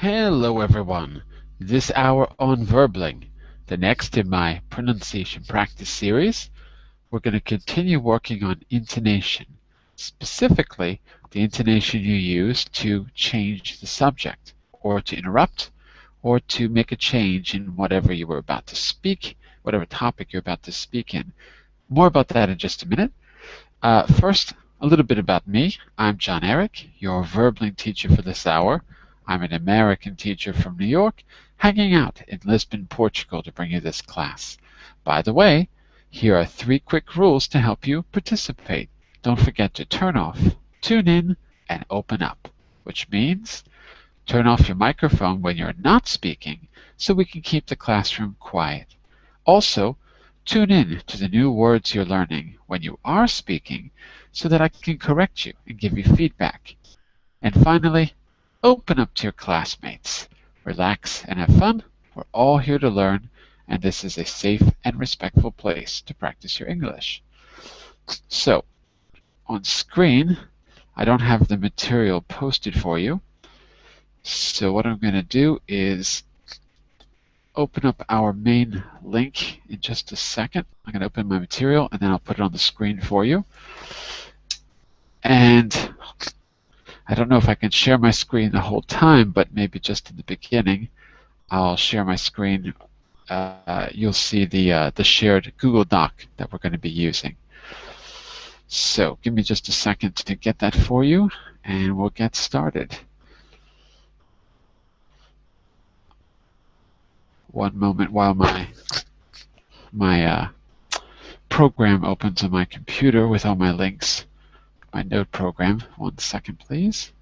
Hello everyone. This hour on Verbling, the next in my pronunciation practice series, we're going to continue working on intonation, specifically the intonation you use to change the subject, or to interrupt, or to make a change in whatever you were about to speak, whatever topic you're about to speak in. More about that in just a minute. First, a little bit about me. I'm John Eric, your Verbling teacher for this hour. I'm an American teacher from New York, hanging out in Lisbon, Portugal to bring you this class. By the way, here are 3 quick rules to help you participate. Don't forget to turn off, tune in, and open up, which means turn off your microphone when you're not speaking so we can keep the classroom quiet. Also, tune in to the new words you're learning when you are speaking so that I can correct you and give you feedback. And finally, open up to your classmates. Relax and have fun. We're all here to learn, and this is a safe and respectful place to practice your English. So, on screen, I don't have the material posted for you. So what I'm going to do is open up our main link in just a second. I'm going to open my material and then I'll put it on the screen for you. And I don't know if I can share my screen the whole time, but maybe just in the beginning I'll share my screen. You'll see the shared Google Doc that we're going to be using. So give me just a second to get that for you and we'll get started. One moment while my program opens on my computer with all my links, my note program. 1 second, please.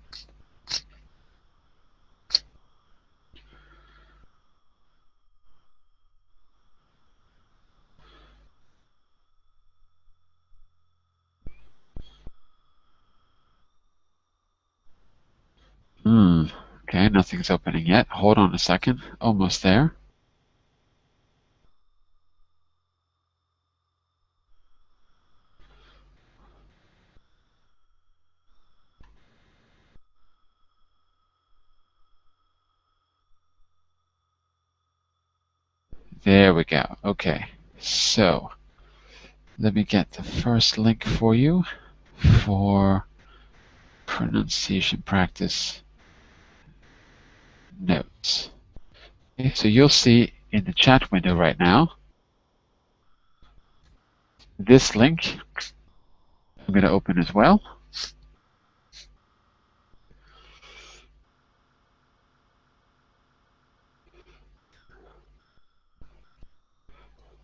Okay, nothing's opening yet. Hold on a second. Almost there. There we go. Okay, so let me get the first link for you for pronunciation practice notes. Okay, so you'll see in the chat window right now this link I'm going to open as well.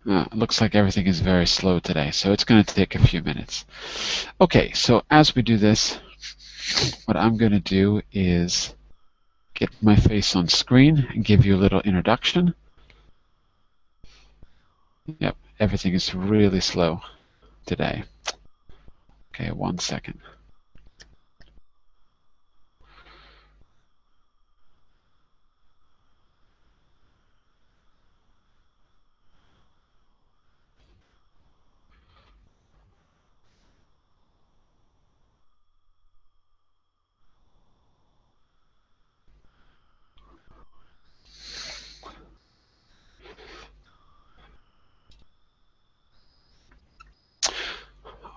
It looks like everything is very slow today, so it's going to take a few minutes. Okay, so as we do this, what I'm going to do is get my face on screen and give you a little introduction. Yep, everything is really slow today. Okay, 1 second.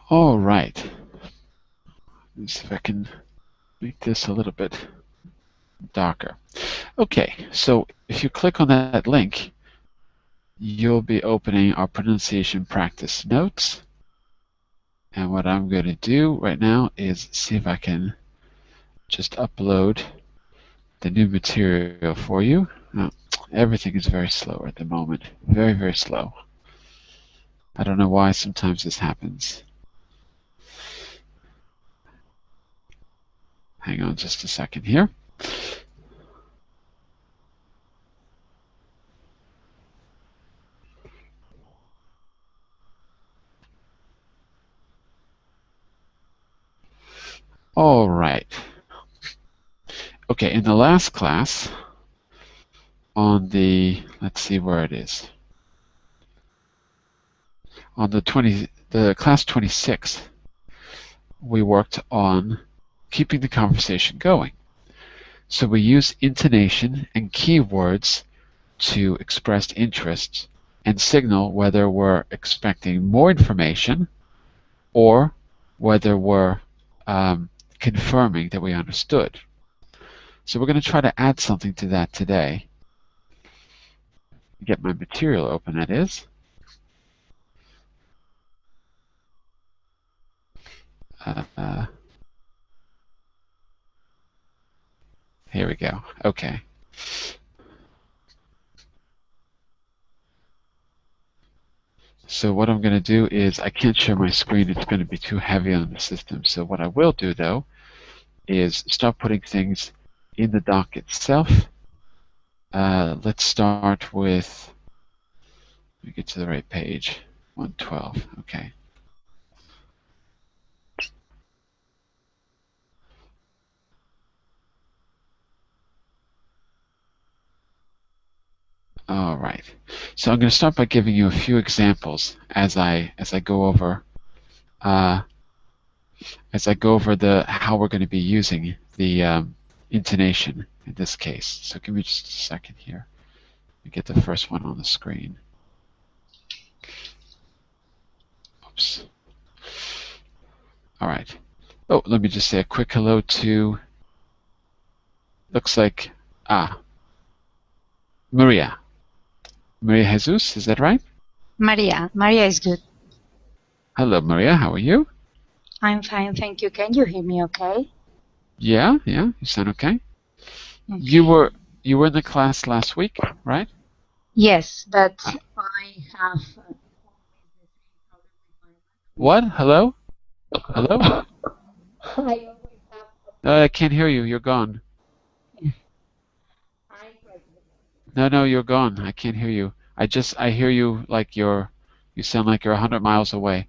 All right. Let's see if I can make this a little bit darker. Okay, so if you click on that link, you'll be opening our pronunciation practice notes. And what I'm going to do right now is see if I can just upload the new material for you. Oh, everything is very slow at the moment. Very, very slow. I don't know why sometimes this happens. Hang on just a second here. All right. Okay, in the last class, on the, let's see where it is. On the class 26, we worked on keeping the conversation going. So we use intonation and keywords to express interest and signal whether we're expecting more information or whether we're confirming that we understood. So we're going to try to add something to that today. Get my material open, that is. Here we go. Okay. So what I'm going to do is, I can't share my screen. It's going to be too heavy on the system. So what I will do, though, is start putting things in the doc itself. Let's start with, let me get to the right page, 112. Okay. All right. So I'm going to start by giving you a few examples as I go over the how we're going to be using the intonation in this case. So give me just a second here. Let me get the first one on the screen. Oops. All right. Oh, let me just say a quick hello to, looks like, Maria. Maria Jesus, is that right? Maria. Maria is good. Hello, Maria. How are you? I'm fine, thank you. Can you hear me okay? Yeah, you sound okay. You were in the class last week, right? Yes, but I have... What? Hello? Hello? I can't hear you. You're gone. No, you're gone. I can't hear you. I hear you like you sound like you're 100 miles away.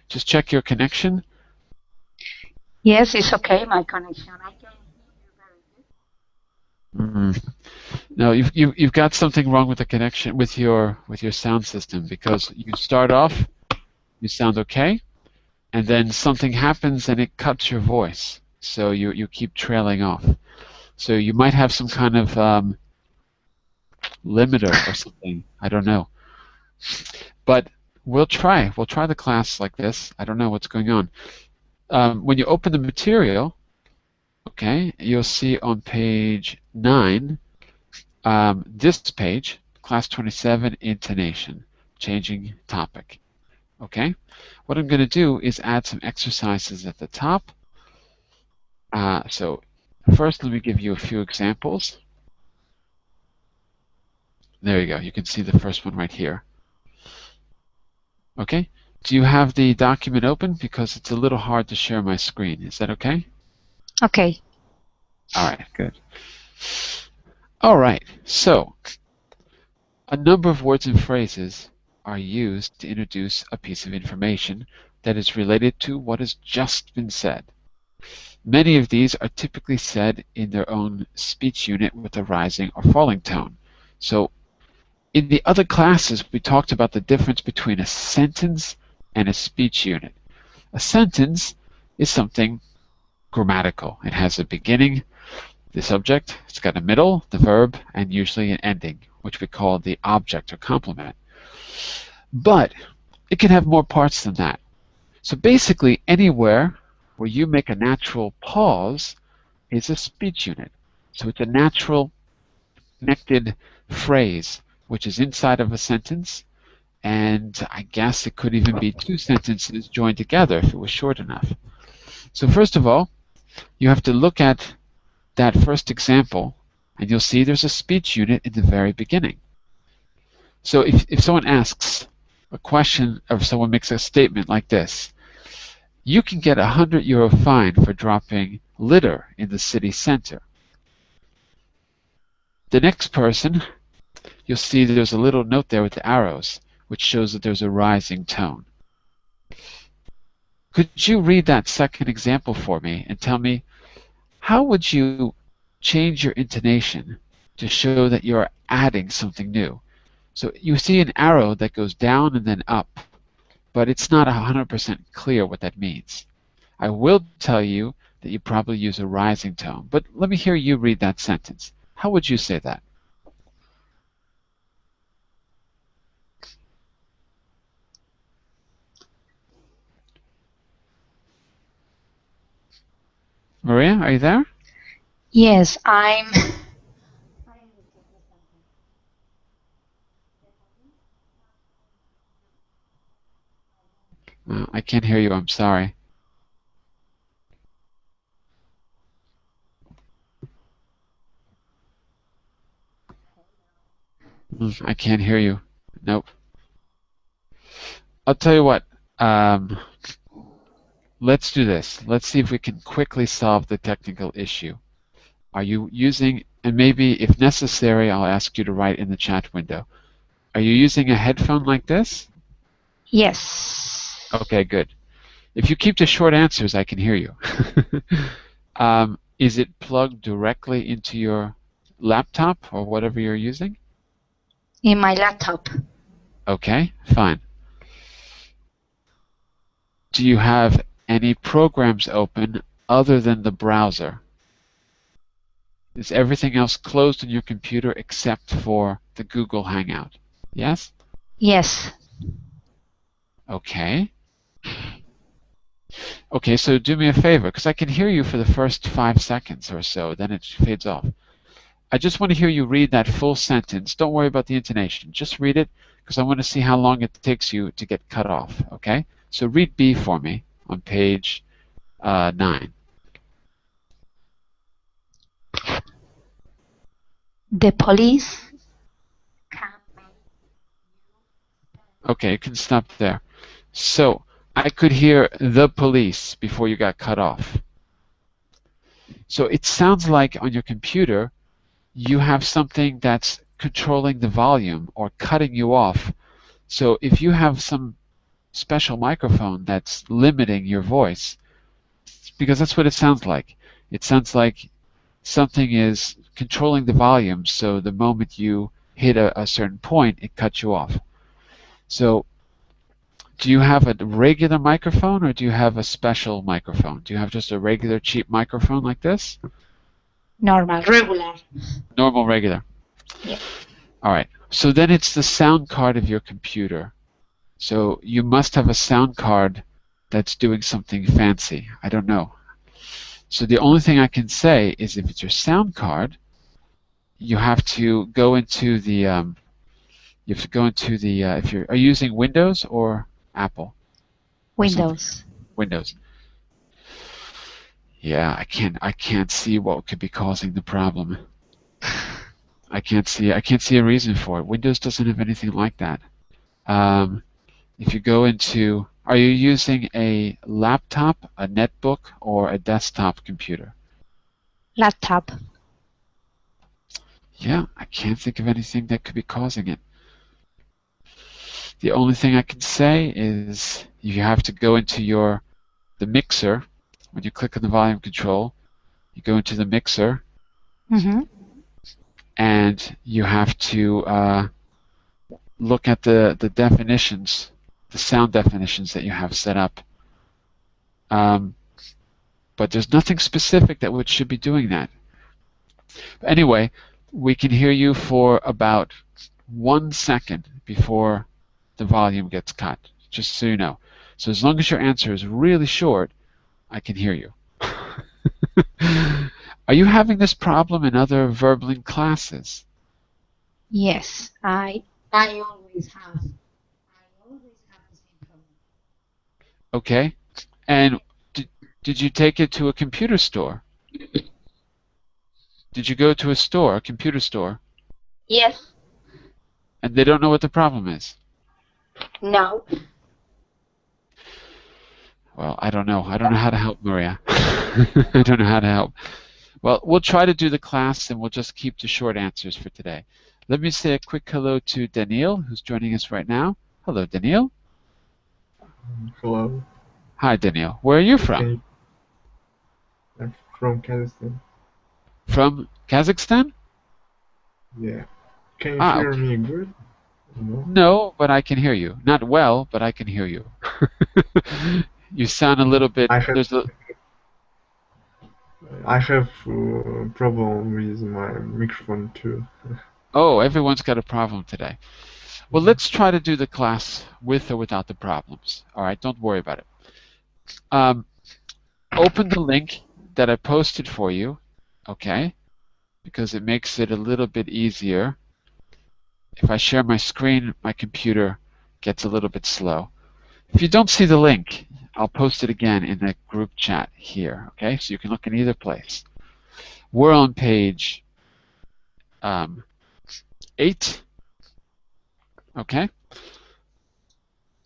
Just check your connection? Yes, it's okay, my connection. I can hear you very good. No, you've got something wrong with the connection with your sound system, because you start off, you sound okay, and then something happens and it cuts your voice. So you keep trailing off. So you might have some kind of limiter or something. I don't know. But we'll try the class like this. I don't know what's going on. When you open the material, okay, you'll see on page 9, this page, class 27, intonation, changing topic. Okay, what I'm going to do is add some exercises at the top. So first, let me give you a few examples. There you go. You can see the first one right here. Okay, do you have the document open? Because it's a little hard to share my screen. Is that okay? Okay. All right, good. All right, so a number of words and phrases are used to introduce a piece of information that is related to what has just been said. Many of these are typically said in their own speech unit with a rising or falling tone. So in the other classes, we talked about the difference between a sentence and a speech unit. A sentence is something grammatical. It has a beginning, the subject, it's got a middle, the verb, and usually an ending, which we call the object or complement. But it can have more parts than that. So basically, anywhere where you make a natural pause is a speech unit. So it's a natural connected phrase which is inside of a sentence, and I guess it could even be two sentences joined together if it was short enough. So first of all, you have to look at that first example, and you'll see there's a speech unit in the very beginning. So if someone asks a question, or someone makes a statement like this, you can get a €100 fine for dropping litter in the city center. The next person, you'll see there's a little note there with the arrows, which shows that there's a rising tone. Could you read that second example for me and tell me, how would you change your intonation to show that you're adding something new? So you see an arrow that goes down and then up, but it's not 100% clear what that means. I will tell you that you probably use a rising tone, but let me hear you read that sentence. How would you say that? Maria, are you there? Yes, I'm. I can't hear you. I'm sorry. I can't hear you. Nope. I'll tell you what. Um, let's do this. Let's see if we can quickly solve the technical issue. Are you using, and maybe if necessary, I'll ask you to write in the chat window. Are you using a headphone like this? Yes. Okay, good. If you keep to short answers, I can hear you. Is it plugged directly into your laptop or whatever you're using? In my laptop. Okay, fine. Do you have any programs open other than the browser? Is everything else closed on your computer except for the Google Hangout? Yes? Yes. Okay. Okay, so do me a favor, because I can hear you for the first 5 seconds or so, then it fades off. I just want to hear you read that full sentence. Don't worry about the intonation. Just read it, because I want to see how long it takes you to get cut off, okay? So read B for me on page 9. The police. Okay, you can stop there. So I could hear the police before you got cut off. So it sounds like on your computer you have something that's controlling the volume or cutting you off. So if you have some special microphone that's limiting your voice, because that's what it sounds like. It sounds like something is controlling the volume, so the moment you hit a certain point, it cuts you off. So do you have a regular microphone or do you have a special microphone? Do you have just a regular cheap microphone like this? Normal. Regular. Normal, regular. Yeah. All right. So then it's the sound card of your computer. So you must have a sound card that's doing something fancy. I don't know. So the only thing I can say is if it's your sound card, you have to go into the if you're are you using Windows or Apple or something? Windows. Windows. Yeah, I can't see what could be causing the problem. I can't see a reason for it. Windows doesn't have anything like that. If you go into, are you using a laptop, a netbook, or a desktop computer? Laptop. Yeah, I can't think of anything that could be causing it. The only thing I can say is you have to go into the mixer. When you click on the volume control, you go into the mixer, Mm-hmm. and you have to look at the definitions, the sound definitions that you have set up. But there's nothing specific that should be doing that. But anyway, we can hear you for about 1 second before the volume gets cut, just so you know. So as long as your answer is really short, I can hear you. Are you having this problem in other Verbling classes? Yes. I always have. I always have the same problem. Okay. And did you take it to a computer store? Did you go to a store, a computer store, Yes. and they don't know what the problem is? No. Well, I don't know. I don't know how to help, Maria. I don't know how to help. Well, we'll try to do the class and we'll just keep the short answers for today. Let me say a quick hello to Daniil, who's joining us right now. Hello, Daniil. Hello. Hi, Daniil. Where are you from? Can I'm from Kazakhstan. From Kazakhstan? Yeah. Can you Ah, hear okay. me good? No, No, but I can hear you. Not well, but I can hear you. You sound a little bit. I have There's a. I have problem with my microphone too. Oh, everyone's got a problem today. Well, Yeah. let's try to do the class with or without the problems. All right, don't worry about it. Um, Open the link that I posted for you, okay? Because it makes it a little bit easier. If I share my screen, my computer gets a little bit slow. If you don't see the link, I'll post it again in the group chat here, okay? So you can look in either place. We're on page 8, okay?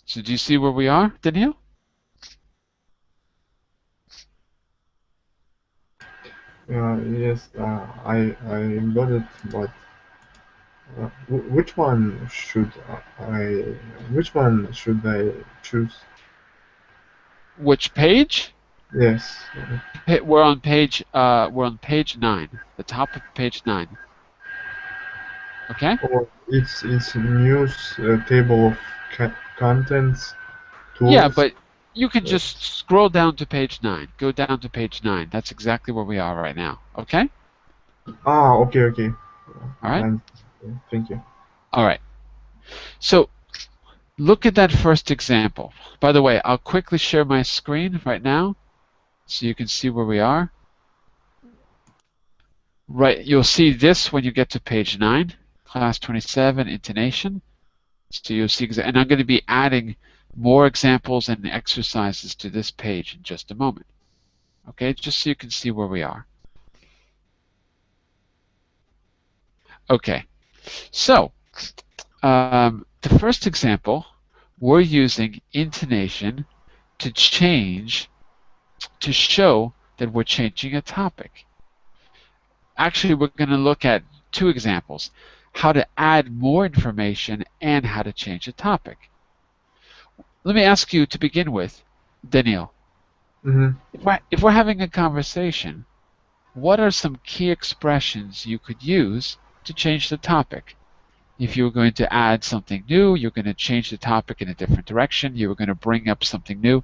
So do you see where we are, Daniel? Yes, I got it, but which one should I which one should I choose? Which page? Yes. We're on page 9, the top of page 9, okay? Or it's news table of contents Yeah, tools. but you can Uh, just scroll down to page 9. Go down to page 9. That's exactly where we are right now, okay? okay, okay. All right? And thank you. All right. So look at that first example. By the way, I'll quickly share my screen right now so you can see where we are. Right, you'll see this when you get to page 9, class 27, intonation. So you'll see, and I'm going to be adding more examples and exercises to this page in just a moment. Okay, just so you can see where we are. Okay, so the first example, we're using intonation to show that we're changing a topic. Actually, we're going to look at two examples, how to add more information and how to change a topic. Let me ask you to begin with, Daniel, Mm-hmm. if we're having a conversation, what are some key expressions you could use to change the topic? If you were going to add something new, you're going to change the topic in a different direction, you were going to bring up something new,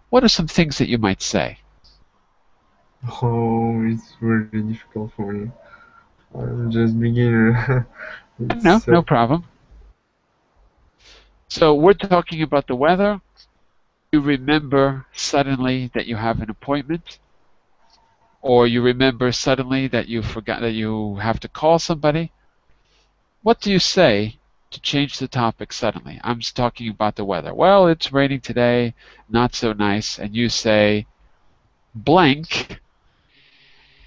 what are some things that you might say? Oh, it's very difficult for me. I'm just beginner. No, It's no problem. So we're talking about the weather. You remember suddenly that you have an appointment, or you remember suddenly that you forgot that you have to call somebody. What do you say to change the topic suddenly? I'm just talking about the weather. Well, it's raining today, not so nice, and you say blank.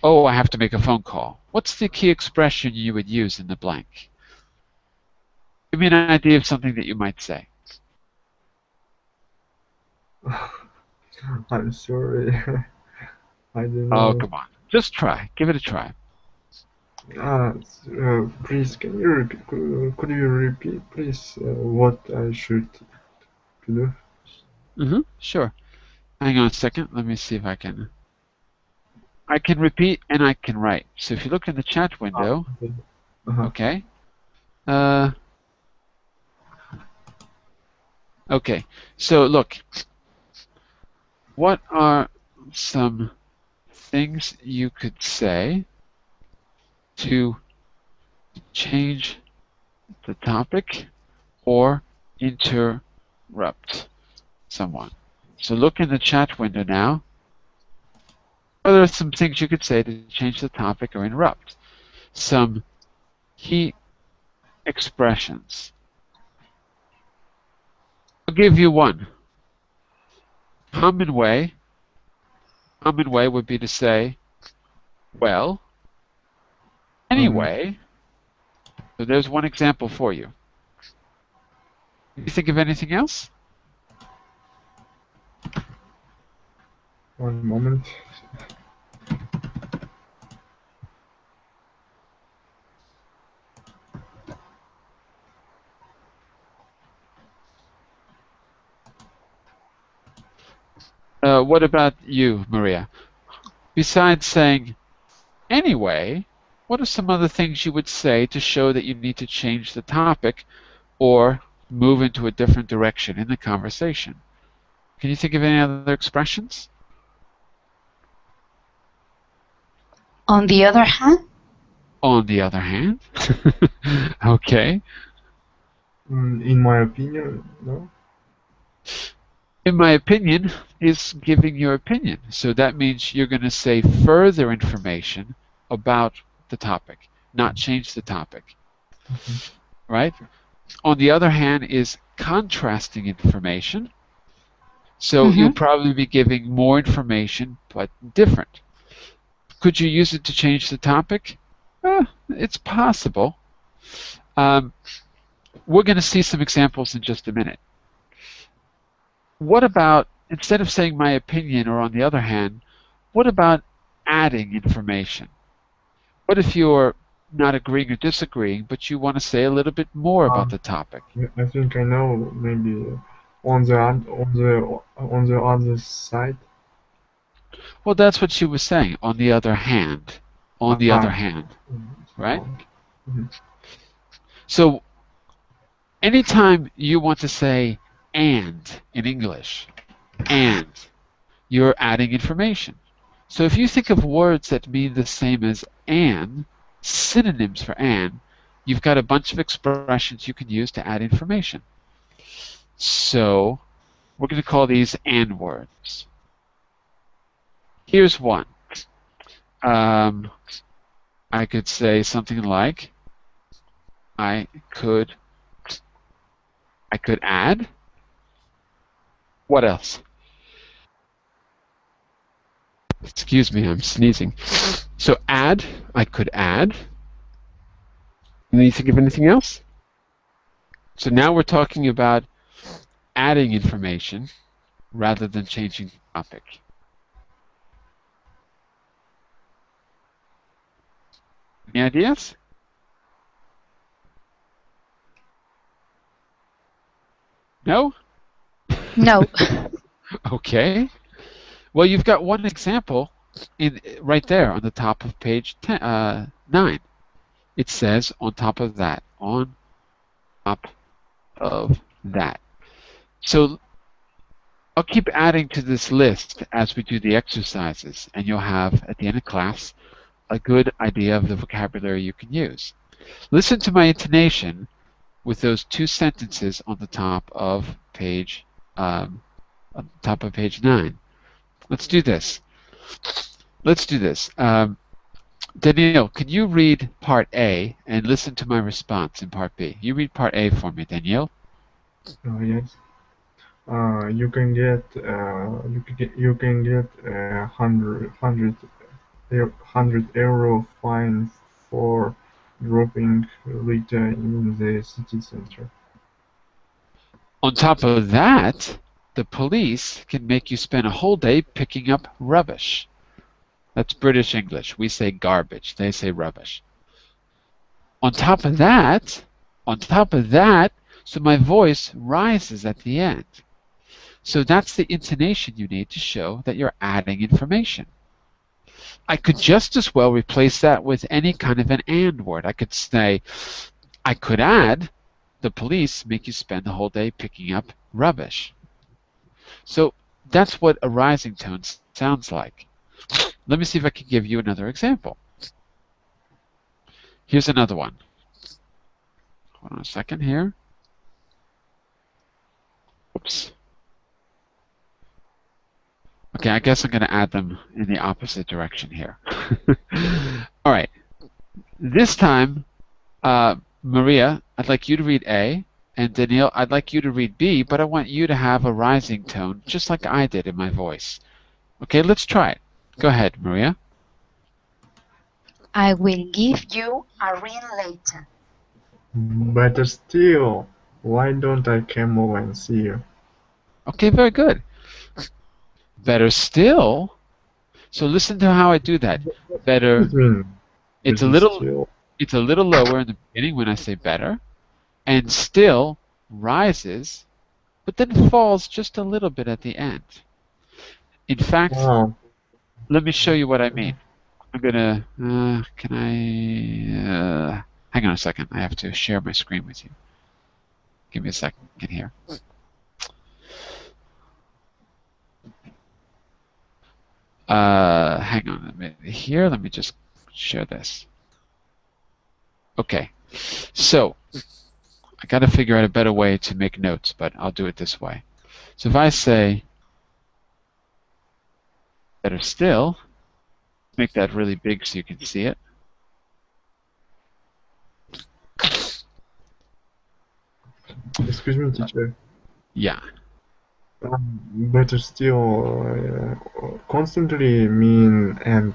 Oh, I have to make a phone call. What's the key expression you would use in the blank? Give me an idea of something that you might say. I'm sorry. I don't Oh, know. come on. Just try. Give it a try. Please, could you repeat, please, what I should to do? Sure. Hang on a second. Let me see if I can repeat and I can write. So if you look in the chat window, Okay. Uh-huh. okay. Uh, okay. So look, what are some things you could say to change the topic or interrupt someone? So look in the chat window now. What are some things you could say to change the topic or interrupt? Some key expressions. I'll give you one. Common way would be to say, well, Um, anyway. So there's one example for you. Can you think of anything else? one moment. What about you, Maria? Besides saying, anyway, what are some other things you would say to show that you need to change the topic or move into a different direction in the conversation. Can you think of any other expressions? On the other hand, On the other hand, okay. In my opinion, no. In my opinion is giving your opinion. So that means you're going to say further information about the topic, not change the topic, Mhm. right? On the other hand is contrasting information. So you'll hmm probably be giving more information, but different. Could you use it to change the topic? It's possible. Um, we're going to see some examples in just a minute. What about, instead of saying my opinion, or on the other hand, what about adding information? What if you're not agreeing or disagreeing, but you want to say a little bit more about Um, the topic? I think I know. Maybe on the other side. Well, that's what she was saying. On the other hand, on the other Ah, hand, right? oh, mhm. So anytime you want to say and in English, and, you're adding information. So if you think of words that mean the same as and, synonyms for and, you've got a bunch of expressions you can use to add information. So we're going to call these and words. Here's one. Um, I could say something like, I could I could add. What else? Excuse me, I'm sneezing. So add, I could add. Can you think of anything else? So now we're talking about adding information rather than changing the topic. Any ideas? No? no. Okay. Well, you've got one example right there on the top of page 9. It says on top of that, on top of that. So I'll keep adding to this list as we do the exercises, and you'll have, at the end of class, a good idea of the vocabulary you can use. Listen to my intonation with those two sentences on the top of page 9. Let's do this. Let's do this. Danielle, can you read part A and listen to my response in part B? You read part A for me, Danielle. Yes. You can get a €100 fine for dropping litter in the city center. On top of that, the police can make you spend a whole day picking up rubbish. That's British English. We say garbage. They say rubbish. On top of that, on top of that, so my voice rises at the end. So that's the intonation you need to show that you're adding information. I could just as well replace that with any kind of an and word. I could say, I could add, the police make you spend the whole day picking up rubbish. So that's what a rising tone sounds like. Let me see if I can give you another example. Here's another one. Hold on a second here. Oops. Okay, I guess I'm going to add them in the opposite direction here. All right. This time, Maria, I'd like you to read A, and Danielle, I'd like you to read B, but I want you to have a rising tone, just like I did in my voice. Okay, let's try it. Go ahead, Maria. I will give you a ring later. Better still, why don't I come over and see you? Okay, very good. Better still. So listen to how I do that. What Better. does it mean? It's a Better little. still. It's a little lower in the beginning when I say better, and still rises, but then falls just a little bit at the end. In fact, Wow. let me show you what I mean. I'm gonna. Can I? Hang on a second. I have to share my screen with you. Give me a second here. Hang on a minute here. Let me just share this. Okay, so I got to figure out a better way to make notes, but I'll do it this way. So if I say better still, make that really big so you can see it. Excuse me, teacher. Yeah. Better still, constantly mean and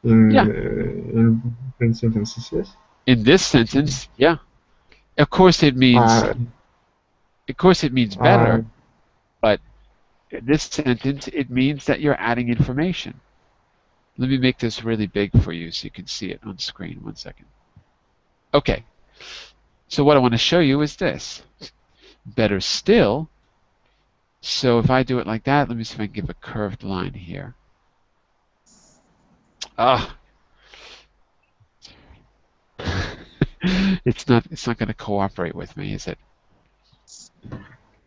Yeah. in different sentences, yes? In this sentence, yeah. Of course it means Uh, better, but in this sentence it means that you're adding information. Let me make this really big for you so you can see it on screen. 1 second. Okay. So what I want to show you is this. Better still. So if I do it like that, let me see if I can give a curved line here. Ah. It's not going to cooperate with me, is it?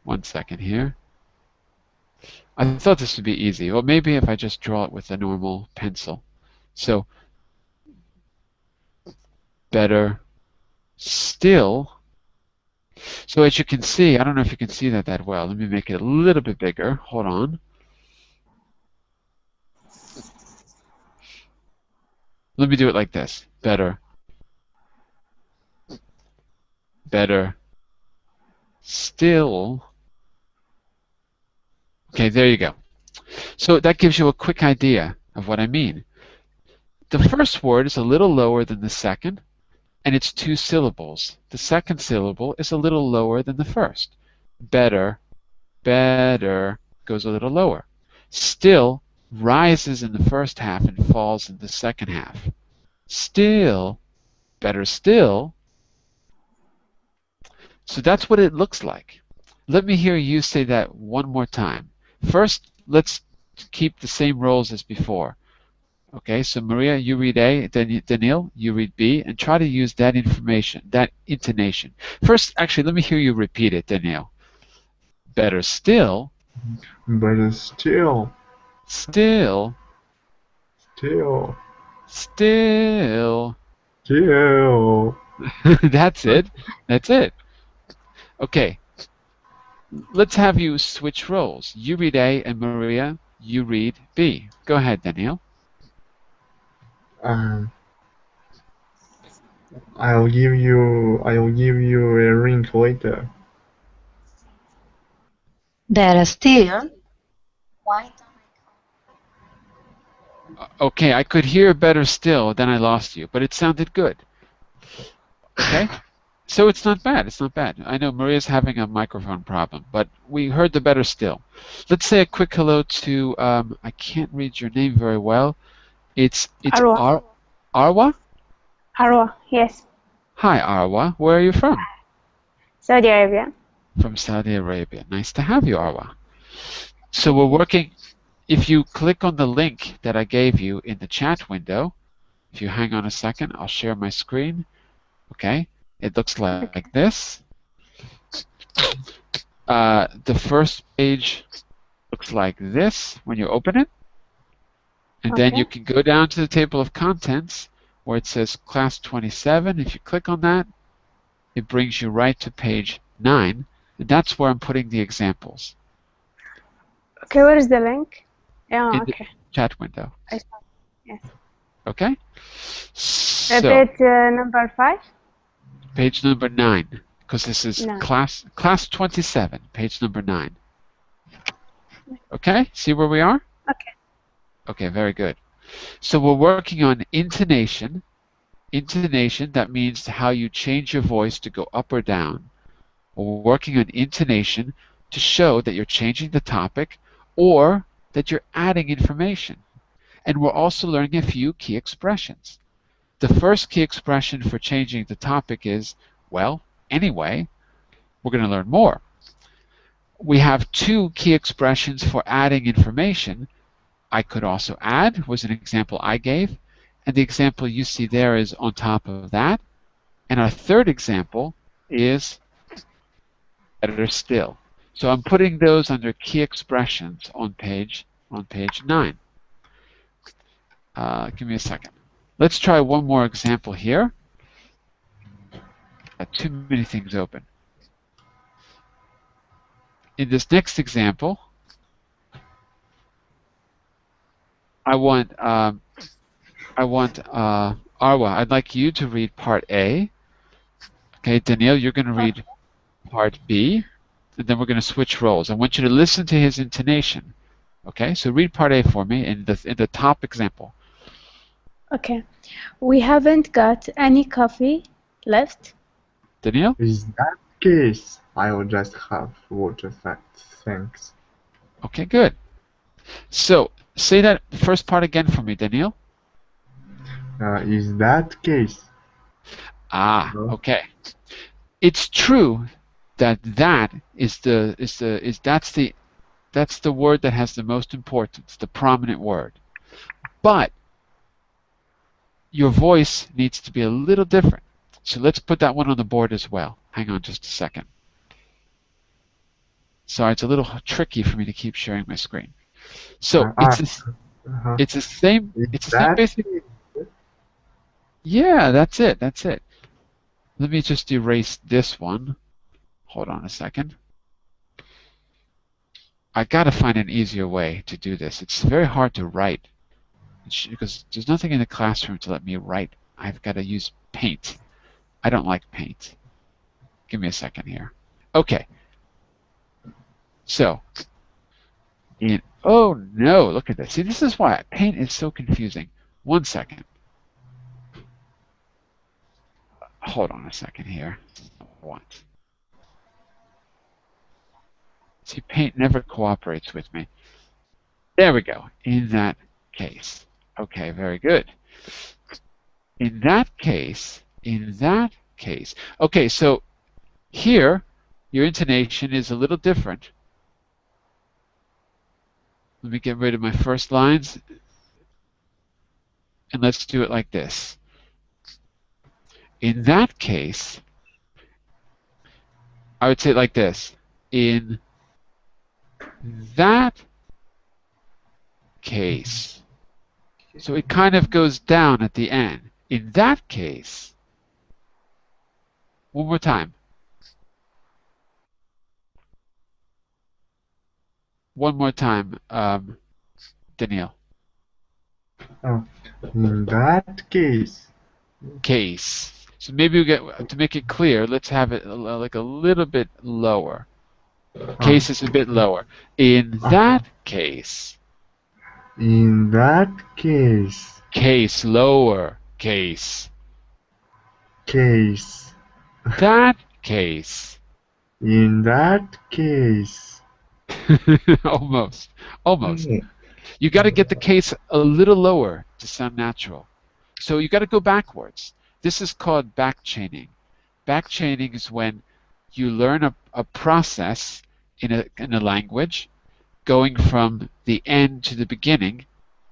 1 second here. I thought this would be easy. Well, maybe if I just draw it with a normal pencil. So better still. So as you can see, I don't know if you can see that well. Let me make it a little bit bigger. Hold on. Let me do it like this. Better still. Okay, there you go. So that gives you a quick idea of what I mean. The first word is a little lower than the second, and it's 2 syllables. The second syllable is a little lower than the first. Better goes a little lower. Still rises in the first half and falls in the second half. Still, better still. So that's what it looks like. Let me hear you say that one more time. First, let's keep the same roles as before. Okay, so Maria, you read A, Daniil, you read B, and try to use that information, that intonation. First, actually, let me hear you repeat it, Daniil. Better still. better still. Still. Still. Still. Still. That's it. That's it. Okay. Let's have you switch roles. You read A, and Maria, you read B. Go ahead, Daniil. Um, I'll give you a ring later. Better still, why don't Okay, I could hear better still, then I lost you, but it sounded good. Okay? So it's not bad. It's not bad. I know Maria's having a microphone problem, but we heard the better still. Let's say a quick hello to, I can't read your name very well. It's Arwa. Arwa? Arwa, yes. Hi, Arwa. Where are you from? Saudi Arabia. From Saudi Arabia. Nice to have you, Arwa. So we're working, if you click on the link that I gave you in the chat window, if you hang on a second, I'll share my screen. Okay, it looks like this. The first page looks like this when you open it. And then you can go down to the table of contents where it says class 27. If you click on that, it brings you right to page 9. And that's where I'm putting the examples. Okay, where is the link? Yeah, in okay. the chat window. I saw. Yes. Okay? So, Page number 5? page number 9, because this is 9. class 27, page number 9. Okay? See where we are? Okay. Okay, very good. So we're working on intonation. Intonation, that means how you change your voice to go up or down. We're working on intonation to show that you're changing the topic or that you're adding information. And we're also learning a few key expressions. The first key expression for changing the topic is, well, anyway. We're going to learn more. We have 2 key expressions for adding information. I could also add was an example I gave, and the example you see there is on top of that. And our third example is Better still. So I'm putting those under key expressions on page 9. Give me a second. Let's try one more example here. Got too many things open. In this next example, I want Arwa, I'd like you to read part A. Okay, Danielle, you're going to read part B, and then we're going to switch roles. I want you to listen to his intonation. Okay, so read part A for me in the top example. Okay. We haven't got any coffee left. Danielle? In that case, I will just have water. Thanks. Okay, good. So say that first part again for me, Danielle. In that case. No. Okay. It's true that that's the word that has the most importance, the prominent word. But your voice needs to be a little different. So let's put that one on the board as well. Hang on just a second. Sorry, it's a little tricky for me to keep sharing my screen. So it's the same. It's the same basic. Yeah, that's it. That's it. Let me just erase this one. Hold on a second. I gotta find an easier way to do this. It's very hard to write because there's nothing in the classroom to let me write. I've got to use Paint. I don't like Paint. Give me a second here. Okay. So, oh no, look at this. See, this is why Paint is so confusing. 1 second. Hold on a second here. What? See, Paint never cooperates with me. There we go. In that case. Okay, very good. In that case. Okay, so here, your intonation is a little different. Let me get rid of my first lines. And let's do it like this. In that case, I would say it like this. In that case. So it kind of goes down at the end. In that case. One more time. One more time, Danielle. In that case. Case. So maybe we get to make it clear. Let's have it like a little bit lower. Case is a bit lower. In that case. In that case. Case lower. Case. Case. That case. In that case. Almost. You got to get the case a little lower to sound natural. So you got to go backwards. This is called back chaining. Back chaining is when you learn a process in a language going from the end to the beginning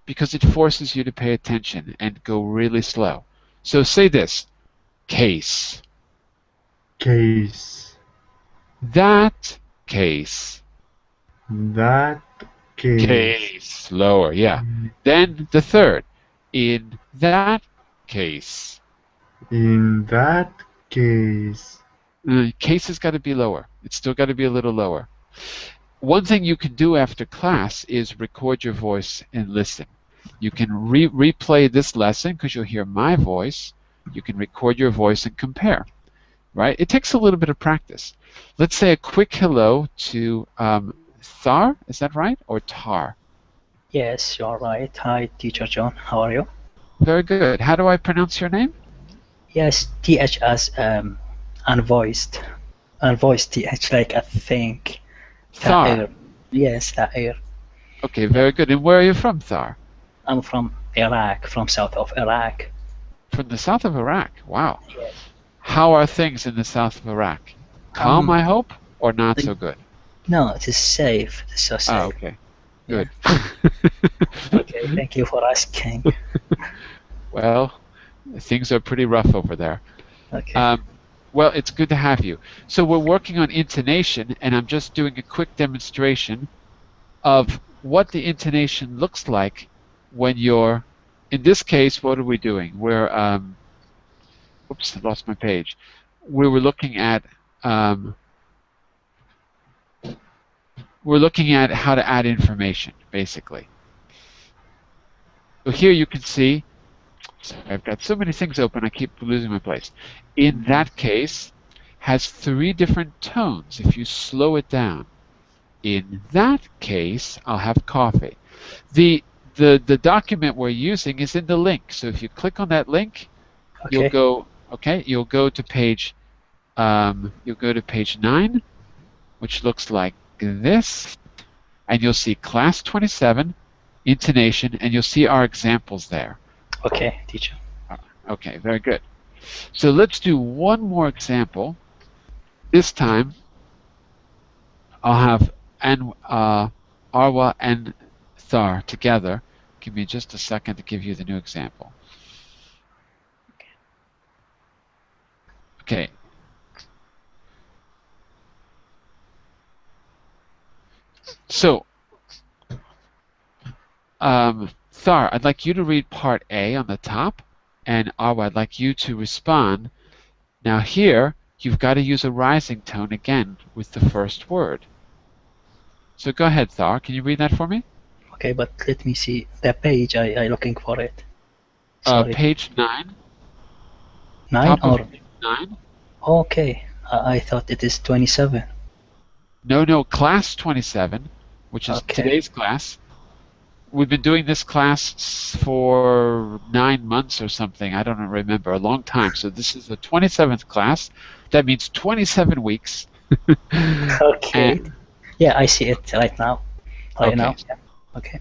because it forces you to pay attention and go really slow. So say this. Case. Case. That case. That case. Case. Lower, yeah. Then the third. In that case. In that case. Case has got to be lower. It's still got to be a little lower. One thing you can do after class is record your voice and listen. You can replay this lesson because you'll hear my voice. You can record your voice and compare. Right? It takes a little bit of practice. Let's say a quick hello to Thar. Is that right? Or Tar? Yes, you're right. Hi, Teacher John. How are you? Very good. How do I pronounce your name? Yes, TH as unvoiced. Unvoiced TH, like I think. Thar. Yes, Ta'ir. Okay, very good. And where are you from, Thar? I'm from Iraq, from south of Iraq. From the south of Iraq. Wow. Yes. How are things in the south of Iraq? Calm, I hope, or not so good? No, it is safe. It is so safe. Oh, okay. Good. Okay, thank you for asking. Well, things are pretty rough over there. Okay. Well, it's good to have you. So we're working on intonation, and I'm just doing a quick demonstration of what the intonation looks like when you're, in this case, what are we doing? Oops, I lost my page. We were looking at, um, how to add information, basically. So here you can see, sorry, I've got so many things open, I keep losing my place. In that case, has 3 different tones if you slow it down. In that case, I'll have coffee. The document we're using is in the link. So if you click on that link, you'll Okay. go to page 9, which looks like this, and you'll see class 27, intonation, and you'll see our examples there. Okay, teacher. Okay, very good. So let's do one more example. This time, I'll have Arwa and Thar together. Give me just a second to give you the new example. Okay. So, Thar, I'd like you to read part A on the top, and Arwa, I'd like you to respond. Now here, you've got to use a rising tone again with the first word. So go ahead, Thar. Can you read that for me? Okay, but let me see the page. I looking for it. Sorry. Page 9. 9 Top of or page 9. okay. I thought it is 27. No, class 27, which is Okay. today's class. We've been doing this class for 9 months or something. I don't remember, a long time. So this is the 27th class. That means 27 weeks. Okay. And, Yeah, I see it right now. Right okay. now. Yeah. Okay.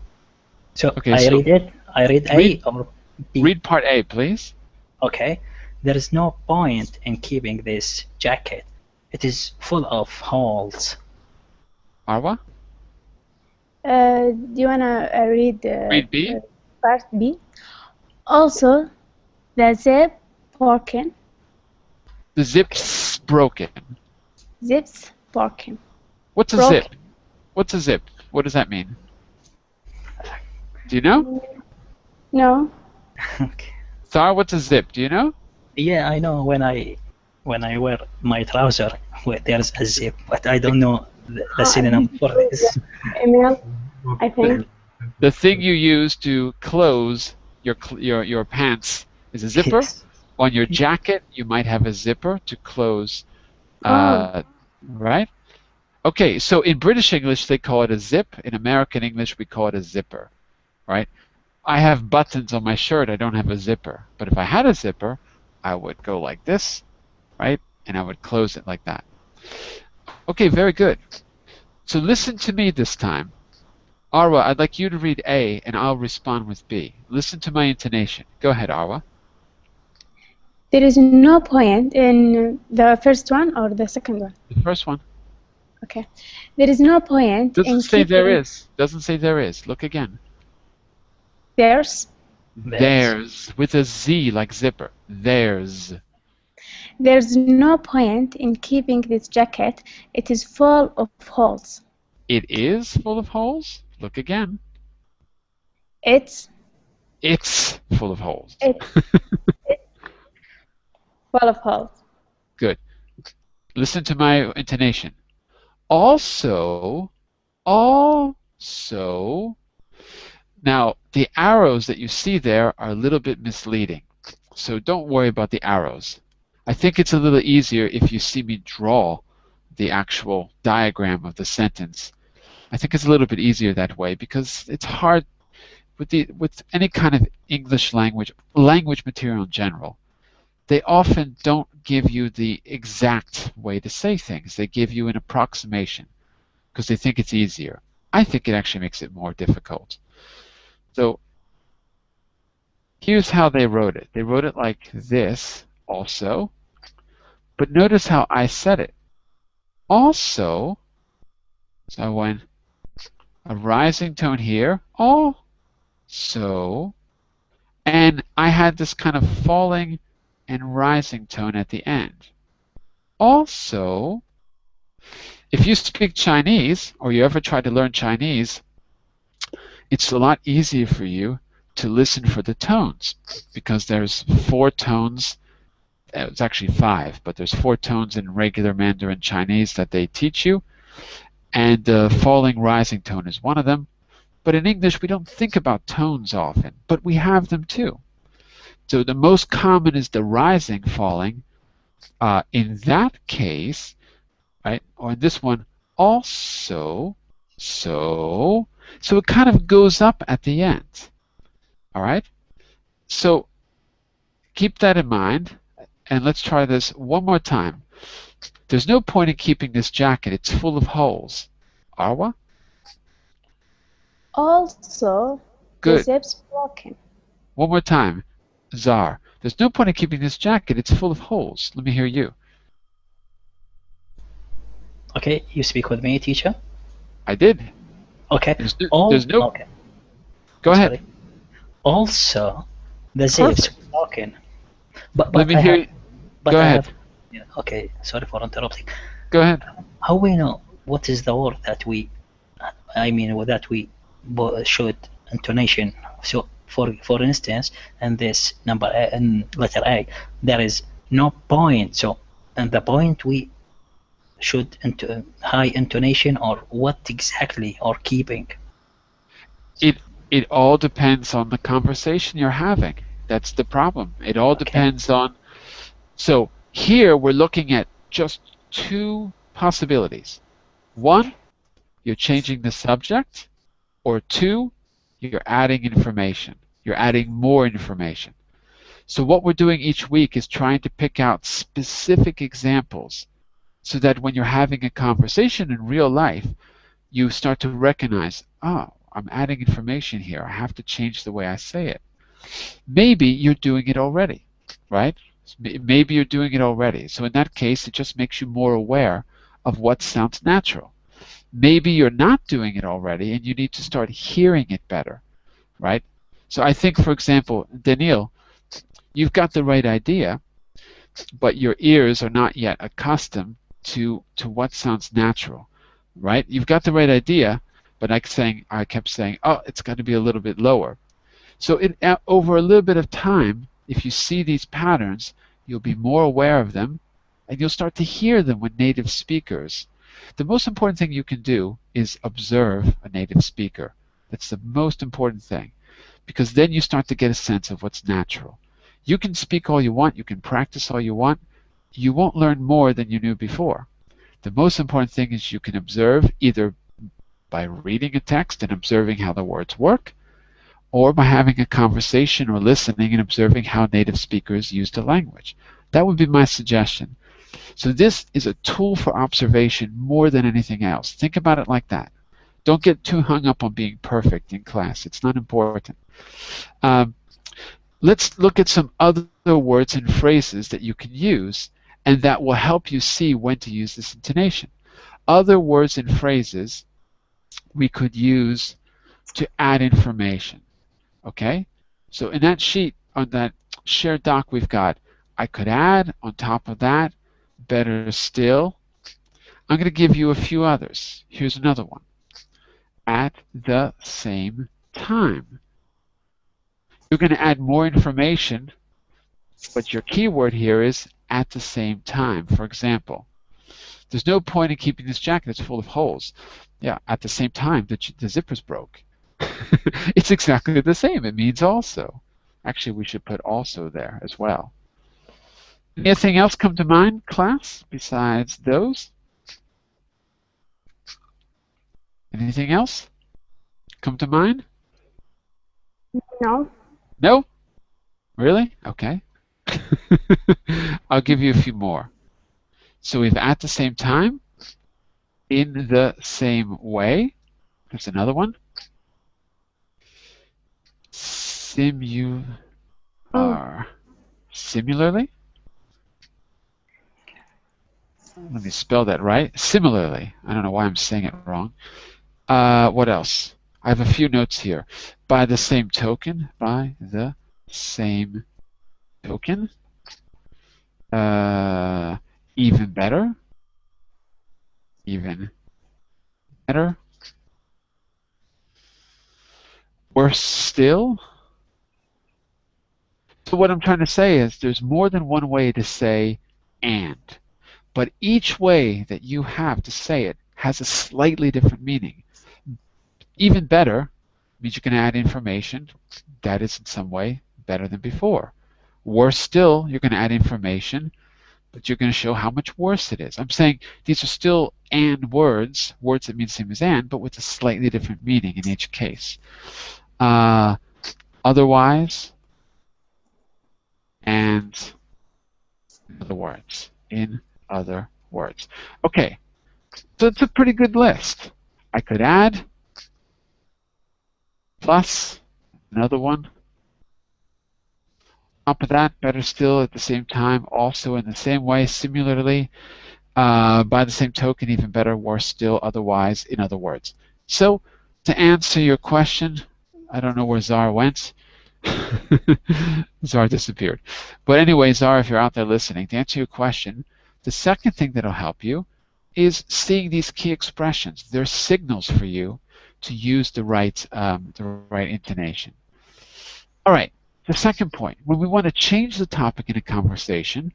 So Okay, I so read it. I read read- A or B. Read part A, please. Okay. There is no point in keeping this jacket. It is full of holes. Arwa? Do you wanna read Read B. part B? Also, the zip broken. The zip's broken. Zips broken. What's a Broken. zip? What's a zip? What does that mean? Do you know? No. Okay. Thar, what's a zip? Do you know? Yeah, I know when I wear my trouser, there's a zip, but I don't know the synonym for this. Email, I think. The thing you use to close your pants is a zipper. Yes. On your jacket, you might have a zipper to close. Right? Okay, so in British English, they call it a zip. In American English, we call it a zipper. Right? I have buttons on my shirt. I don't have a zipper. But if I had a zipper, I would go like this, right? And I would close it like that. Okay, very good. So listen to me this time. Arwa, I'd like you to read A, and I'll respond with B. Listen to my intonation. Go ahead, Arwa. There is no point in the first one or the second one. The first one. Okay. There is no point in Doesn't say there keeping is. Doesn't say there is. Look again. There's. There's. With a Z like zipper. There's. There's no point in keeping this jacket. It is full of holes. It is full of holes. Look again. It's full of holes. It's full of holes. Good. Listen to my intonation. Also. Now, the arrows that you see there are a little bit misleading. So don't worry about the arrows. I think it's a little easier if you see me draw the actual diagram of the sentence. I think it's a little bit easier that way because it's hard with any kind of English language material in general. They often don't give you the exact way to say things. They give you an approximation because they think it's easier. I think it actually makes it more difficult. So here's how they wrote it. They wrote it like this also, but notice how I said it. Also, so I went a rising tone here, also, and I had this kind of falling and rising tone at the end. Also, if you speak Chinese or you ever try to learn Chinese, it's a lot easier for you to listen for the tones because there's 4 tones. It's actually 5, but there's 4 tones in regular Mandarin Chinese that they teach you, and the falling rising tone is one of them. But in English, we don't think about tones often, but we have them too. So the most common is the rising falling. In that case, right, or in this one, also, so it kind of goes up at the end. All right? So keep that in mind, and let's try this one more time. There's no point in keeping this jacket. It's full of holes. Arwa? Also, the Good. zip's broken. One more time. Zar. There's no point in keeping this jacket. It's full of holes. Let me hear you. Okay, you speak with me, teacher. I did. Okay. There's no. Okay. Go ahead. Sorry. Also, the zip's Perfect. broken. But Let me I hear have. you. But Go I ahead. have. Yeah, okay. Sorry for interrupting. Go ahead. How we know what is the word that we? I mean, that we should intonation. So, for instance, in this number in letter A, there is no point. So, and the point we should into high intonation or what exactly or keeping? It all depends on the conversation you're having. That's the problem. It all Okay. depends on. So here we're looking at just 2 possibilities. 1, you're changing the subject, or 2, you're adding information. You're adding more information. So what we're doing each week is trying to pick out specific examples so that when you're having a conversation in real life, you start to recognize, oh, I'm adding information here. I have to change the way I say it. Maybe you're doing it already, right? Maybe you're doing it already. So in that case, it just makes you more aware of what sounds natural. Maybe you're not doing it already and you need to start hearing it better, right? So I think, for example, Daniil, you've got the right idea, but your ears are not yet accustomed to what sounds natural, right? You've got the right idea, but I kept saying, oh, it's got to be a little bit lower. So over a little bit of time, if you see these patterns, you'll be more aware of them, and you'll start to hear them with native speakers. The most important thing you can do is observe a native speaker. That's the most important thing, because then you start to get a sense of what's natural. You can speak all you want, you can practice all you want, you won't learn more than you knew before. The most important thing is you can observe either by reading a text and observing how the words work, or by having a conversation or listening and observing how native speakers use the language. That would be my suggestion. So this is a tool for observation more than anything else. Think about it like that. Don't get too hung up on being perfect in class. It's not important. Let's look at some other words and phrases that you can use and that will help you see when to use this intonation. Other words and phrases we could use to add information. Okay? So in that sheet, on that shared doc we've got, I could add on top of that, better still. I'm going to give you a few others. Here's another one. At the same time. You're going to add more information, but your keyword here is at the same time. For example, there's no point in keeping this jacket that's full of holes. Yeah, at the same time, the zipper's broke. It's exactly the same. It means also. Actually, we should put also there as well. Anything else come to mind, class, besides those? Anything else come to mind? No. No? Really? Okay. I'll give you a few more. So we've at the same time, in the same way. There's another one. Similarly. Let me spell that right. Similarly. I don't know why I'm saying it wrong. What else? I have a few notes here. By the same token. By the same token. Even better. Even better. Worse still. So what I'm trying to say is there's more than one way to say and. But each way that you have to say it has a slightly different meaning. Even better means you can add information that is in some way better than before. Worse still, you're going to add information, but you're going to show how much worse it is. I'm saying these are still and words that mean the same as and, but with a slightly different meaning in each case. Otherwise, and in other words. In other words. Okay, so it's a pretty good list. I could add plus another one. On top of that, better still at the same time, also in the same way, similarly, by the same token, even better, worse still, otherwise, in other words. So, to answer your question, I don't know where Zara went. Zara disappeared. But anyway, Zara, if you're out there listening, to answer your question, the second thing that'll help you is seeing these key expressions. They're signals for you to use the right intonation. All right, the second point, when we want to change the topic in a conversation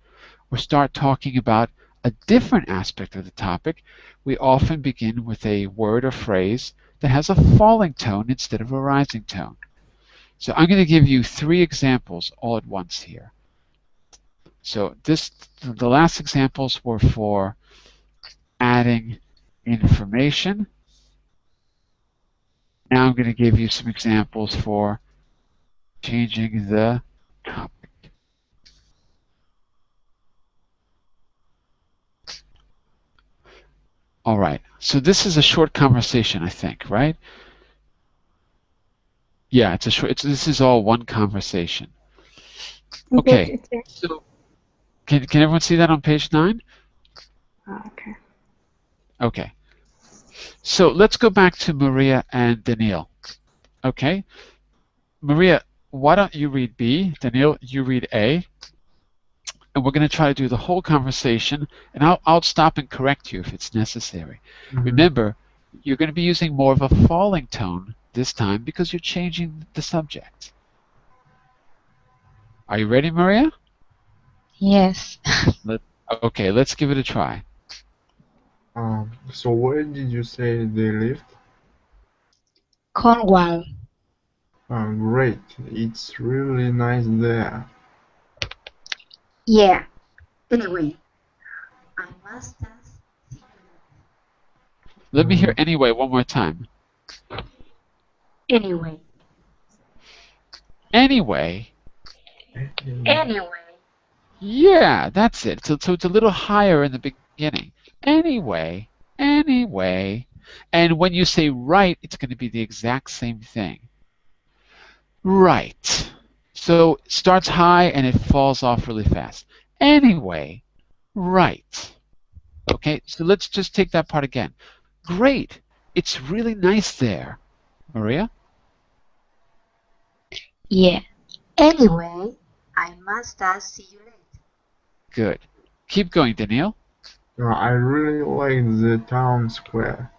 or start talking about a different aspect of the topic, we often begin with a word or phrase that has a falling tone instead of a rising tone. So I'm going to give you 3 examples all at once here. So the last examples were for adding information. Now I'm going to give you some examples for changing the topic. All right, so this is a short conversation, I think, right? Yeah, it's a short. This is all one conversation. Okay. So can everyone see that on page 9? Okay. Okay. So let's go back to Maria and Daniil. Okay. Maria, why don't you read B? Daniil, you read A. And we're going to try to do the whole conversation, and I'll stop and correct you if it's necessary. Remember, you're going to be using more of a falling tone this time because you're changing the subject. Are you ready, Maria? Yes. Okay, let's give it a try. So where did you say they lived? Cornwall. Great. It's really nice there. Yeah. Anyway, I must ask you. Let me hear anyway one more time. Anyway. Anyway. Anyway. Yeah, that's it. So it's a little higher in the beginning. Anyway. And when you say right, it's going to be the exact same thing. Right. So it starts high and it falls off really fast. Anyway, right. Okay, so let's just take that part again. Great. It's really nice there. Maria? Yeah. Anyway, I must see you later. Good. Keep going, Daniil. I really like the town square.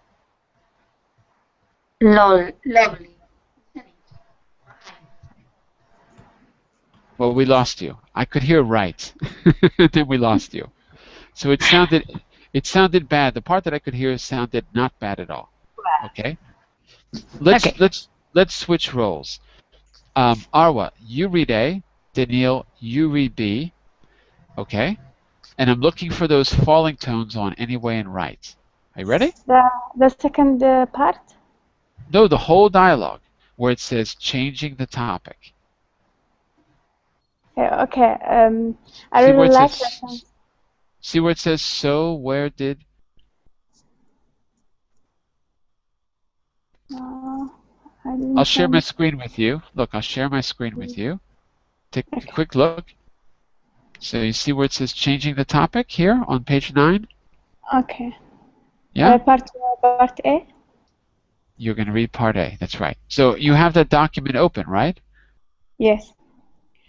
Lovely. Well, we lost you. I could hear right. Then we lost you. So it sounded bad. The part that I could hear sounded not bad at all. Okay? Let's switch roles. Arwa, you read A. Daniil, you read B. Okay? And I'm looking for those falling tones on anyway and right. Are you ready? The second part? No, the whole dialogue where it says changing the topic. Okay. I really like that. See where it says so, where did? I'll share my screen with you. Look, I'll share my screen with you. Take a quick look. So you see where it says changing the topic here on page 9? Okay. Yeah? Part A? You're going to read part A. That's right. So you have that document open, right? Yes.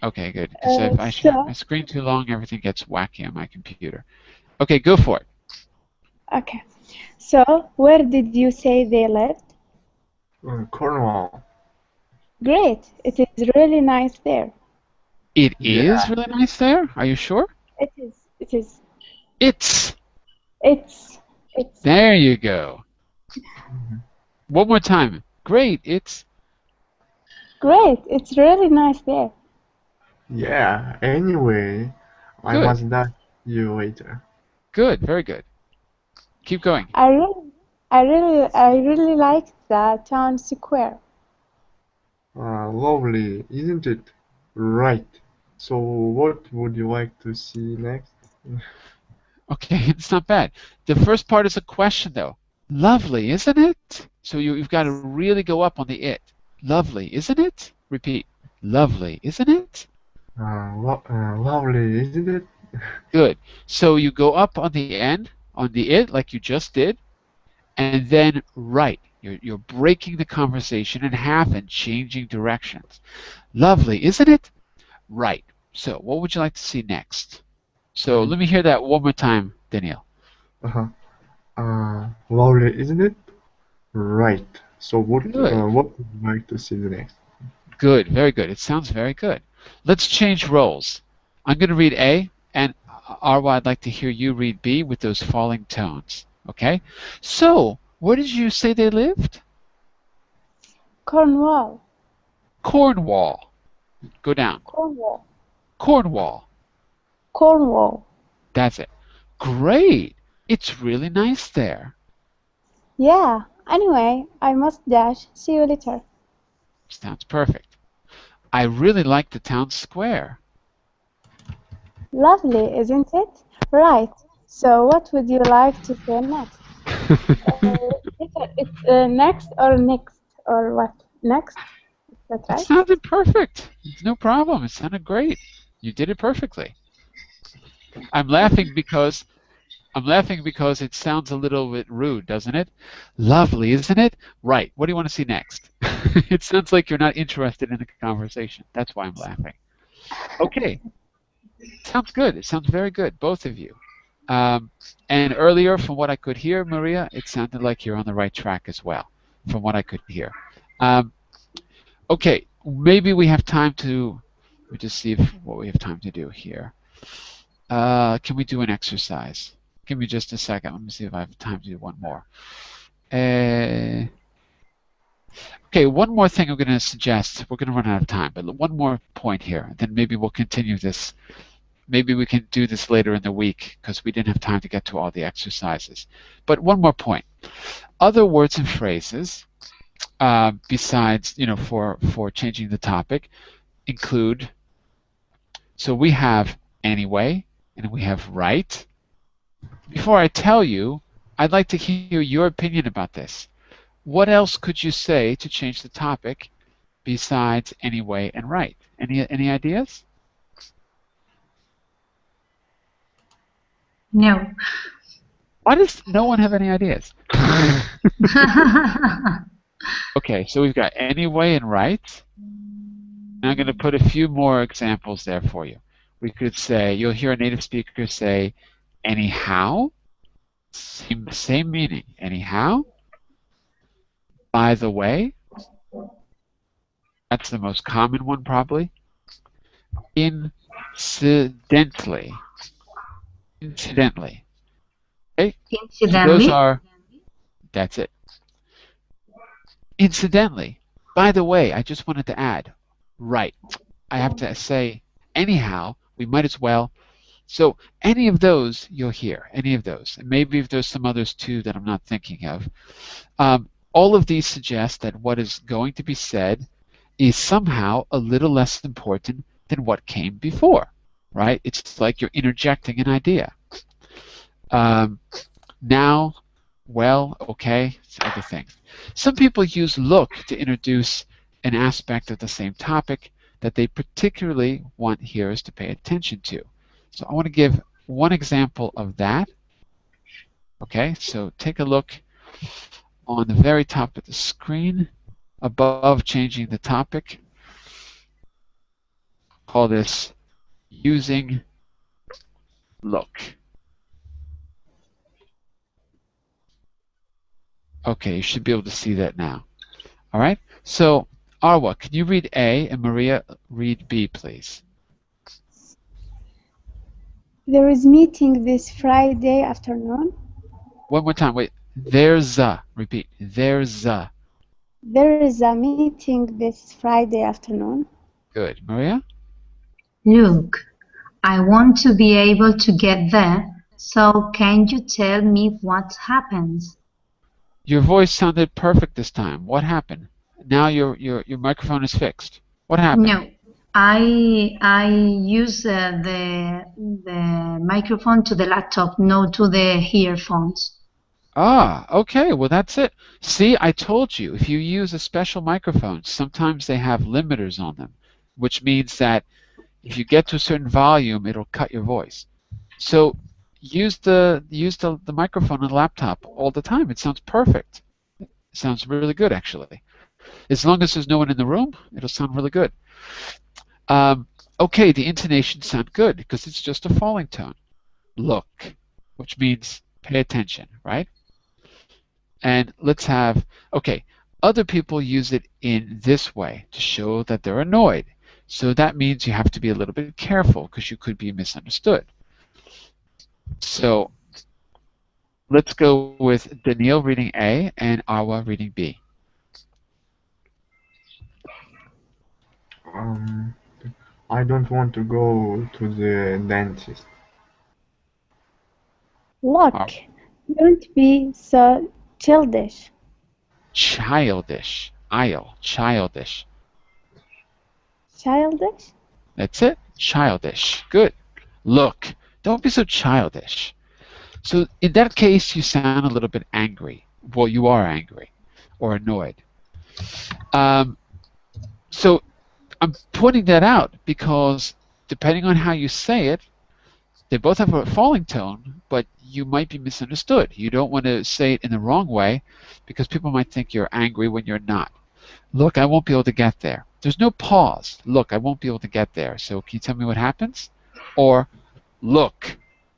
Okay, good. Because if I share my screen too long, everything gets wacky on my computer. Okay, go for it. Okay. So, where did you say they lived? Cornwall. Great. It is really nice there. It is Yeah. really nice there. Are you sure? It is. It is. It's. It's. It's There you go. One more time. Great. It's great. It's really nice there. Yeah. Anyway, I good. must dash you later. Good. Very good. Keep going. I really like the town square. Lovely, isn't it? Right. So, what would you like to see next? Okay, it's not bad. The first part is a question, though. Lovely, isn't it? So you've got to really go up on the it. Lovely, isn't it? Repeat. Lovely, isn't it? Lovely, isn't it? Good. So you go up on the end, on the it, like you just did, and then right. You're breaking the conversation in half and changing directions. Lovely, isn't it? Right. So what would you like to see next? So let me hear that one more time, Daniel. Uh-huh. Lovely, isn't it? Right. So, Good. what would you like to see the next? Good. Very good. It sounds very good. Let's change roles. I'm going to read A, and Arwa, I'd like to hear you read B with those falling tones. Okay? So, where did you say they lived? Cornwall. Cornwall. Go down. Cornwall. Cornwall. Cornwall. That's it. Great. It's really nice there. Yeah. Anyway, I must dash. See you later. Sounds perfect. I really like the town square. Lovely, isn't it? Right. So, what would you like to say next? It's next or next or what? Next? Is that It right? sounded perfect. No problem. It sounded great. You did it perfectly. I'm laughing because it sounds a little bit rude, doesn't it? Lovely, isn't it? Right. What do you want to see next? It sounds like you're not interested in the conversation. That's why I'm laughing. Okay. Sounds good. It sounds very good, both of you. And earlier, from what I could hear, Maria, it sounded like you're on the right track as well, from what I could hear. Um, okay. Maybe we have time to. Let me just see what we have time to do here. Can we do an exercise? Give me just a second. Let me see if I have time to do one more. Okay, one more thing I'm going to suggest. We're going to run out of time, but one more point here. Then maybe we'll continue this. Maybe we can do this later in the week because we didn't have time to get to all the exercises. But one more point. Other words and phrases besides, for changing the topic include, so we have anyway, and we have right. Before I tell you, I'd like to hear your opinion about this. What else could you say to change the topic besides anyway and right? Any ideas? No. Why does no one have any ideas? Okay, so we've got anyway and right. And I'm going to put a few more examples there for you. We could say, you'll hear a native speaker say, anyhow, same meaning. Anyhow, by the way, that's the most common one probably. Incidentally. Incidentally. Okay? So those Incidentally, are, that's it. Incidentally, by the way, I just wanted to add, right. I have to say, anyhow, we might as well. So any of those you'll hear, any of those. And maybe if there's some others too that I'm not thinking of. All of these suggest that what is going to be said is somehow a little less important than what came before, right? It's like you're interjecting an idea. Now, well, okay, it's other things. Some people use look to introduce an aspect of the same topic that they particularly want hearers to pay attention to. So I want to give one example of that. Okay, so take a look on the very top of the screen above changing the topic. Call this using look. Okay, you should be able to see that now. All right. So, Arwa, can you read A and Maria read B, please? There is meeting this Friday afternoon. One more time. Wait. There's a. Repeat. There's a. There is a meeting this Friday afternoon. Good. Maria? Look, I want to be able to get there, so can you tell me what happens? Your voice sounded perfect this time. What happened? Now your microphone is fixed. What happened? No, I use the microphone to the laptop, not to the earphones. Ah, okay. Well, that's it. See, I told you, if you use a special microphone, sometimes they have limiters on them, which means that if you get to a certain volume, it'll cut your voice. So use the microphone on the laptop all the time. It sounds perfect. It sounds really good, actually. As long as there's no one in the room, it'll sound really good. Okay, the intonation sound good because it's just a falling tone. Look, which means pay attention, right? And let's have, okay, other people use it in this way to show that they're annoyed. So that means you have to be a little bit careful because you could be misunderstood. So let's go with Daniil reading A and Awa reading B. Um, I don't want to go to the dentist. Look, Awa. don't be so childish. Childish. Aisle. Childish. Childish? That's it. Childish. Good. Look, don't be so childish. So in that case, you sound a little bit angry. Well, you are angry or annoyed. So I'm pointing that out because depending on how you say it, they both have a falling tone, but you might be misunderstood. You don't want to say it in the wrong way because people might think you're angry when you're not. Look, I won't be able to get there. There's no pause. Look, I won't be able to get there. So can you tell me what happens? Or look,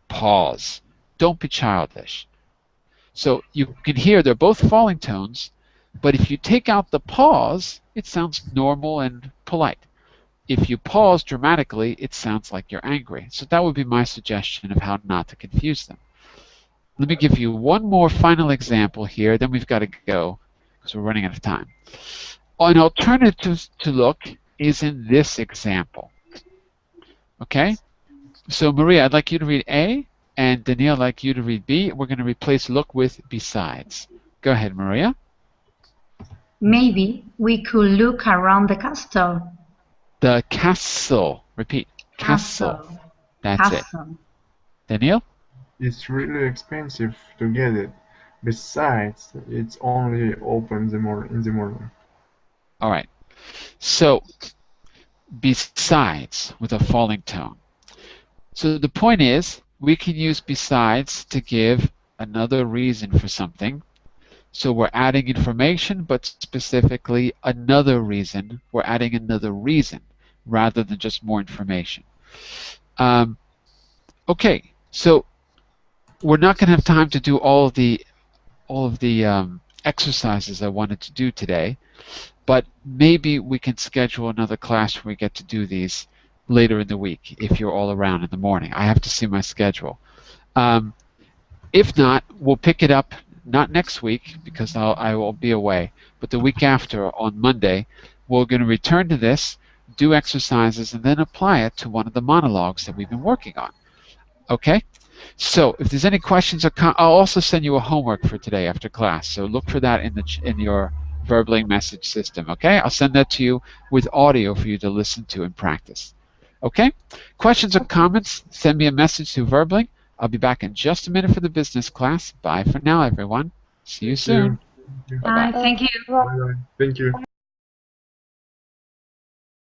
pause. Don't be childish. So you can hear they're both falling tones, but if you take out the pause, it sounds normal and polite. If you pause dramatically, it sounds like you're angry. So that would be my suggestion of how not to confuse them. Let me give you one more final example here, then we've got to go because we're running out of time. An alternative to look is in this example. Okay? So Maria, I'd like you to read A, and Danielle, I'd like you to read B. We're going to replace look with besides. Go ahead, Maria. Maybe we could look around the castle. The castle. Repeat. Castle. That's it. Danielle? It's really expensive to get it. Besides, it's only open in the morning. All right. So, besides with a falling tone. So the point is, we can use besides to give another reason for something. So we're adding information, but specifically another reason. We're adding another reason rather than just more information. Okay, so we're not going to have time to do all of the exercises I wanted to do today, but maybe we can schedule another class where we get to do these later in the week if you're all around in the morning. I have to see my schedule. If not, we'll pick it up not next week because I will be away, but the week after on Monday, we're going to return to this, do exercises, and then apply it to one of the monologues that we've been working on. Okay? So if there's any questions, I'll also send you a homework for today after class. So look for that in your Verbling message system. Okay? I'll send that to you with audio for you to listen to and practice. Okay? Questions or comments? Send me a message through Verbling. I'll be back in just a minute for the business class. Bye for now, everyone. See you soon. Thank you. Bye-bye. Thank you. Bye-bye. Thank you.